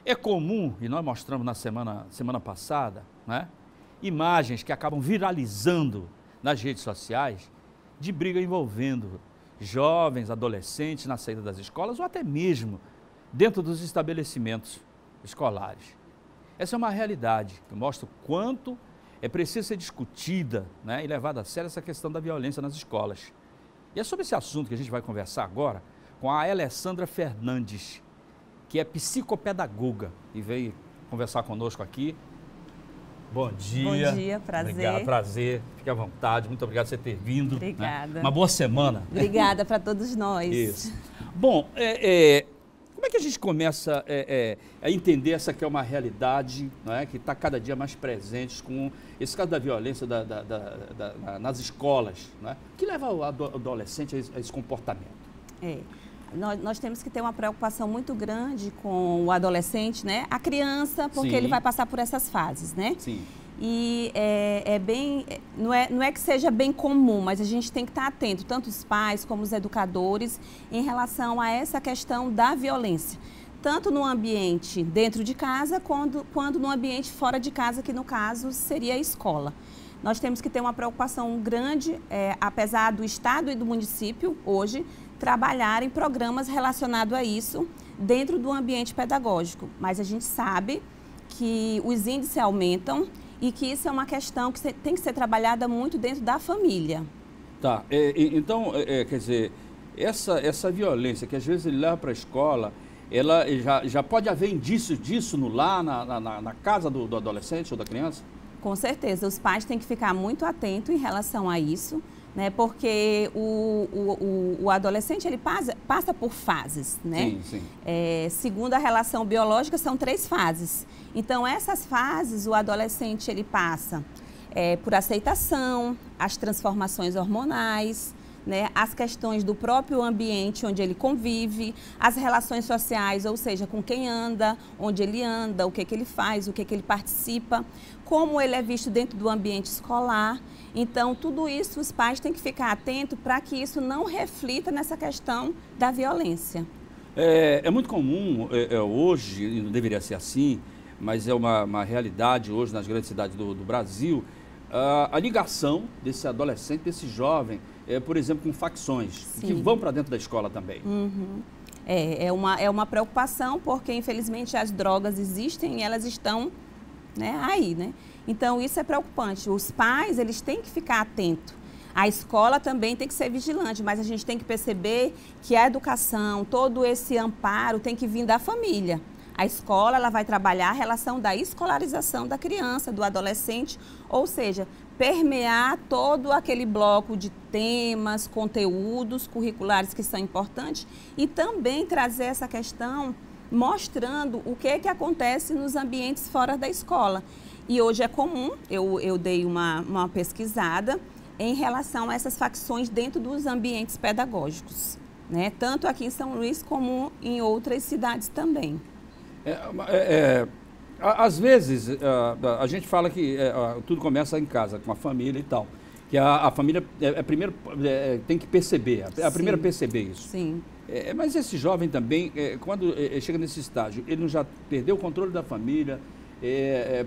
É comum, e nós mostramos na semana passada, né, imagens que acabam viralizando nas redes sociais de briga envolvendo jovens, adolescentes na saída das escolas ou até mesmo dentro dos estabelecimentos escolares. Essa é uma realidade que mostra o quanto é preciso ser discutida, né, e levada a sério essa questão da violência nas escolas. E é sobre esse assunto que a gente vai conversar agora com a Alessandra Fernandes, que é psicopedagoga e veio conversar conosco aqui. Bom dia. Bom dia, prazer. Obrigado, prazer. Fique à vontade. Muito obrigado por você ter vindo. Obrigada. Né? Uma boa semana. Obrigada para todos nós. Isso. Bom, como é que a gente começa a entender essa que é uma realidade, não é, que está cada dia mais presente com esse caso da violência nas escolas, não é? Que leva o adolescente a esse comportamento? Nós temos que ter uma preocupação muito grande com o adolescente, né? A criança, porque Sim. Ele vai passar por essas fases, né? Sim. E não é que seja bem comum, mas a gente tem que estar atento, tanto os pais como os educadores, em relação a essa questão da violência. Tanto no ambiente dentro de casa, quanto no ambiente fora de casa, que no caso seria a escola. Nós temos que ter uma preocupação grande, apesar do Estado e do município, hoje, trabalhar em programas relacionados a isso dentro do ambiente pedagógico. Mas a gente sabe que os índices aumentam e que isso é uma questão que tem que ser trabalhada muito dentro da família. Tá, então, quer dizer, essa violência que às vezes ele leva para a escola, ela já pode haver indícios disso no lar, na casa do adolescente ou da criança? Com certeza, os pais têm que ficar muito atentos em relação a isso, né? Porque o adolescente ele passa por fases, né? Sim, sim. Segundo a relação biológica, são 3 fases. Então, essas fases, o adolescente ele passa por aceitação, as transformações hormonais, né, as questões do próprio ambiente onde ele convive, as relações sociais, ou seja, com quem anda, onde ele anda, o que ele faz, o que ele participa, como ele é visto dentro do ambiente escolar. Então, tudo isso os pais têm que ficar atentos para que isso não reflita nessa questão da violência. É muito comum hoje, e não deveria ser assim, mas é uma realidade hoje nas grandes cidades do Brasil, a ligação desse adolescente, desse jovem, por exemplo, com facções, Sim. que vão para dentro da escola também. Uhum. É uma preocupação, porque infelizmente as drogas existem e elas estão, né, aí, né? Então isso é preocupante. Os pais, eles têm que ficar atentos. A escola também tem que ser vigilante, mas a gente tem que perceber que a educação, todo esse amparo tem que vir da família. A escola ela vai trabalhar a relação da escolarização da criança, do adolescente, ou seja, permear todo aquele bloco de temas, conteúdos curriculares que são importantes e também trazer essa questão mostrando o que acontece nos ambientes fora da escola. E hoje é comum, eu dei uma pesquisada em relação a essas facções dentro dos ambientes pedagógicos, né? Tanto aqui em São Luís como em outras cidades também. Às vezes, a gente fala que tudo começa em casa, com a família e tal. Que a família primeiro tem que perceber, a primeira a perceber isso. Sim. Mas esse jovem também, quando chega nesse estágio, ele não já perdeu o controle da família.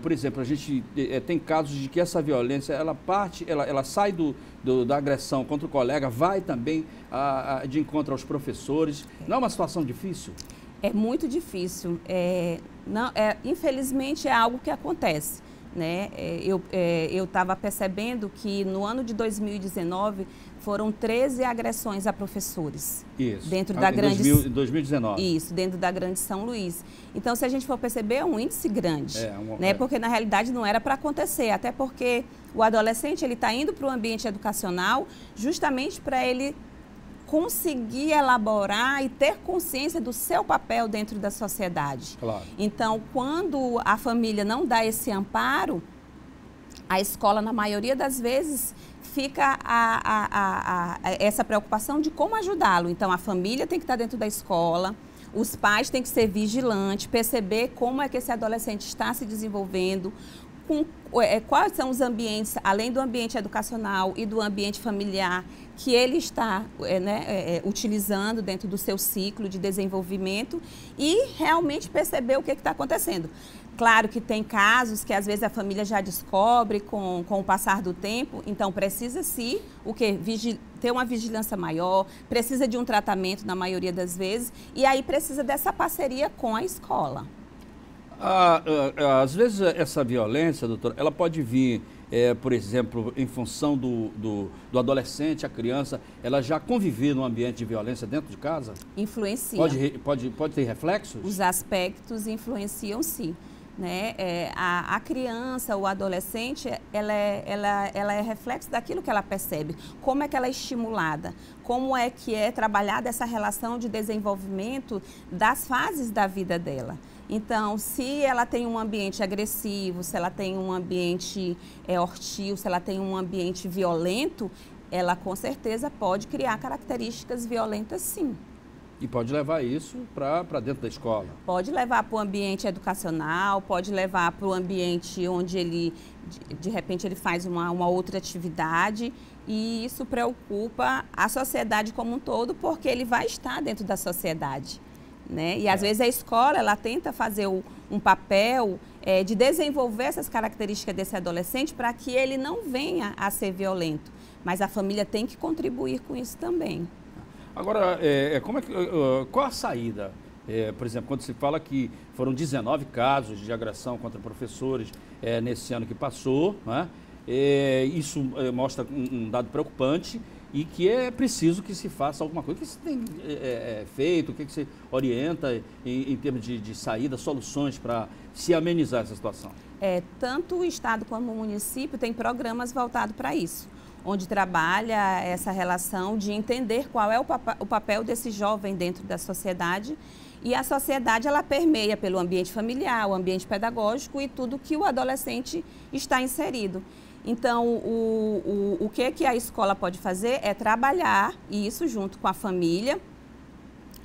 Por exemplo, a gente tem casos de que essa violência, ela sai da agressão contra o colega, vai também de encontro aos professores. Não é uma situação difícil? É muito difícil. Infelizmente é algo que acontece, né? Eu estava percebendo que no ano de 2019 foram 13 agressões a professores. Isso. Dentro da grande... 2019. Isso, dentro da grande São Luís. Então, se a gente for perceber, é um índice grande, né? Porque na realidade não era para acontecer, até porque o adolescente ele está indo para o ambiente educacional justamente para ele conseguir elaborar e ter consciência do seu papel dentro da sociedade. Claro. Então, quando a família não dá esse amparo, a escola, na maioria das vezes, fica essa preocupação de como ajudá-lo. Então, a família tem que estar dentro da escola, os pais têm que ser vigilantes, perceber como é que esse adolescente está se desenvolvendo, quais são os ambientes, além do ambiente educacional e do ambiente familiar, que ele está utilizando dentro do seu ciclo de desenvolvimento e realmente perceber o que está acontecendo. Claro que tem casos que às vezes a família já descobre com o passar do tempo, então precisa-se ter uma vigilância maior, precisa de um tratamento na maioria das vezes e aí precisa dessa parceria com a escola. Às vezes essa violência, doutora, ela pode vir, por exemplo, em função do adolescente, a criança, ela já conviver num ambiente de violência dentro de casa? Influencia. Pode ter reflexos? Os aspectos influenciam, sim. Né? A criança, o adolescente, ela é reflexo daquilo que ela percebe, como é que ela é estimulada, como é que é trabalhada essa relação de desenvolvimento das fases da vida dela. Então, se ela tem um ambiente agressivo, se ela tem um ambiente hostil, se ela tem um ambiente violento, ela com certeza pode criar características violentas, sim. E pode levar isso para dentro da escola? Pode levar para o ambiente educacional, pode levar para o ambiente onde ele, de repente, ele faz uma outra atividade e isso preocupa a sociedade como um todo, porque ele vai estar dentro da sociedade, né? E às vezes a escola, ela tenta fazer um papel de desenvolver essas características desse adolescente para que ele não venha a ser violento, mas a família tem que contribuir com isso também. Agora, qual a saída? Por exemplo, quando se fala que foram 19 casos de agressão contra professores nesse ano que passou, né? Isso mostra um dado preocupante e que é preciso que se faça alguma coisa. O que se tem feito, o que se orienta em termos de saída, soluções para se amenizar essa situação? Tanto o Estado como o município tem programas voltados para isso, onde trabalha essa relação de entender qual é o papel desse jovem dentro da sociedade. E a sociedade, ela permeia pelo ambiente familiar, o ambiente pedagógico e tudo que o adolescente está inserido. Então, o que a escola pode fazer é trabalhar isso junto com a família,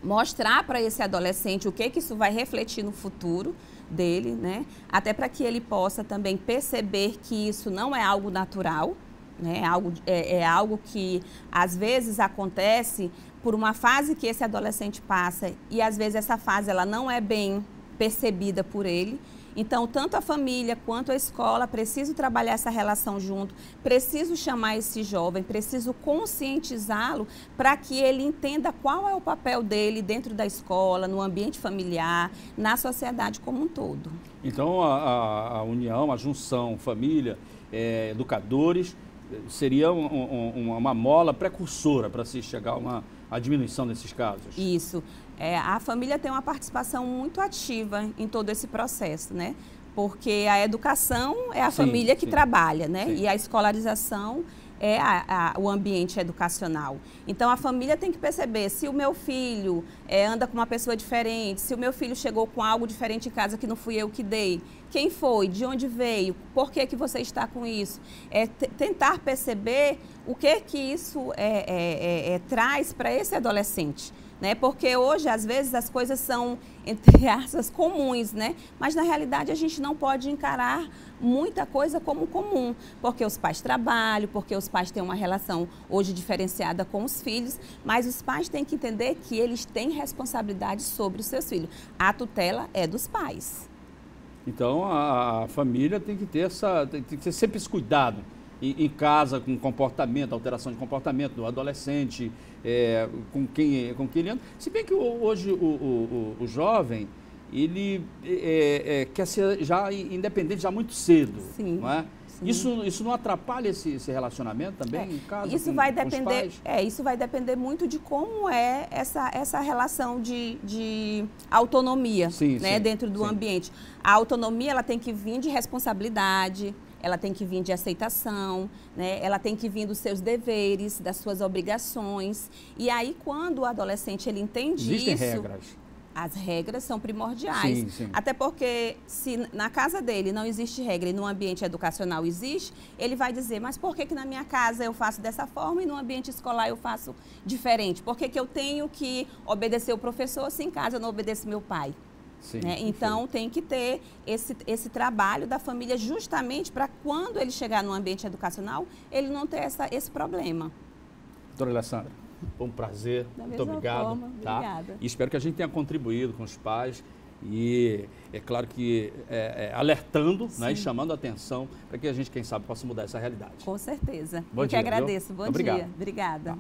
mostrar para esse adolescente o que isso vai refletir no futuro dele, né? Até para que ele possa também perceber que isso não é algo natural, né? É algo que às vezes acontece por uma fase que esse adolescente passa e às vezes essa fase ela não é bem percebida por ele. Então, tanto a família quanto a escola precisam trabalhar essa relação junto, preciso chamar esse jovem, preciso conscientizá-lo para que ele entenda qual é o papel dele dentro da escola, no ambiente familiar, na sociedade como um todo. Então, a união, a junção, família, educadores, seria uma mola precursora para se chegar a diminuição desses casos? Isso. A família tem uma participação muito ativa em todo esse processo, né? Porque a educação é a família que trabalha, né? E a escolarização é o ambiente educacional. Então, a família tem que perceber se o meu filho anda com uma pessoa diferente, se o meu filho chegou com algo diferente em casa que não fui eu que dei, quem foi, de onde veio, por que você está com isso. Tentar perceber o que isso traz para esse adolescente. Né? Porque hoje, às vezes, as coisas são, entre aspas, comuns, né? Mas, na realidade, a gente não pode encarar muita coisa como comum, porque os pais trabalham, porque os pais têm uma relação hoje diferenciada com os filhos, mas os pais têm que entender que eles têm responsabilidade sobre os seus filhos. A tutela é dos pais. Então, a família tem que ter sempre esse cuidado em casa, com comportamento, alteração de comportamento do adolescente, com quem ele anda. Se bem que hoje o jovem, ele quer ser já independente já muito cedo. Sim, não é? sim. Isso não atrapalha esse relacionamento também em casa isso com vai os depender, pais? Isso vai depender muito de como é essa relação de autonomia, né, dentro do ambiente. A autonomia, ela tem que vir de responsabilidade, ela tem que vir de aceitação, né? Ela tem que vir dos seus deveres, das suas obrigações. E aí, quando o adolescente ele entende Existem isso... regras. As regras são primordiais. Sim, sim. Até porque, se na casa dele não existe regra e no ambiente educacional existe, ele vai dizer, mas por que na minha casa eu faço dessa forma e no ambiente escolar eu faço diferente? Por que eu tenho que obedecer o professor se em casa eu não obedeço meu pai? Sim, né? Então, tem que ter esse trabalho da família justamente para quando ele chegar no ambiente educacional, ele não ter esse problema. Doutora Alessandra, foi um prazer. Muito obrigado. Obrigada. E espero que a gente tenha contribuído com os pais. E é claro que alertando, né, e chamando a atenção para que a gente, quem sabe, possa mudar essa realidade. Com certeza. Bom Eu dia, que agradeço. Bom Obrigado. dia. Obrigada.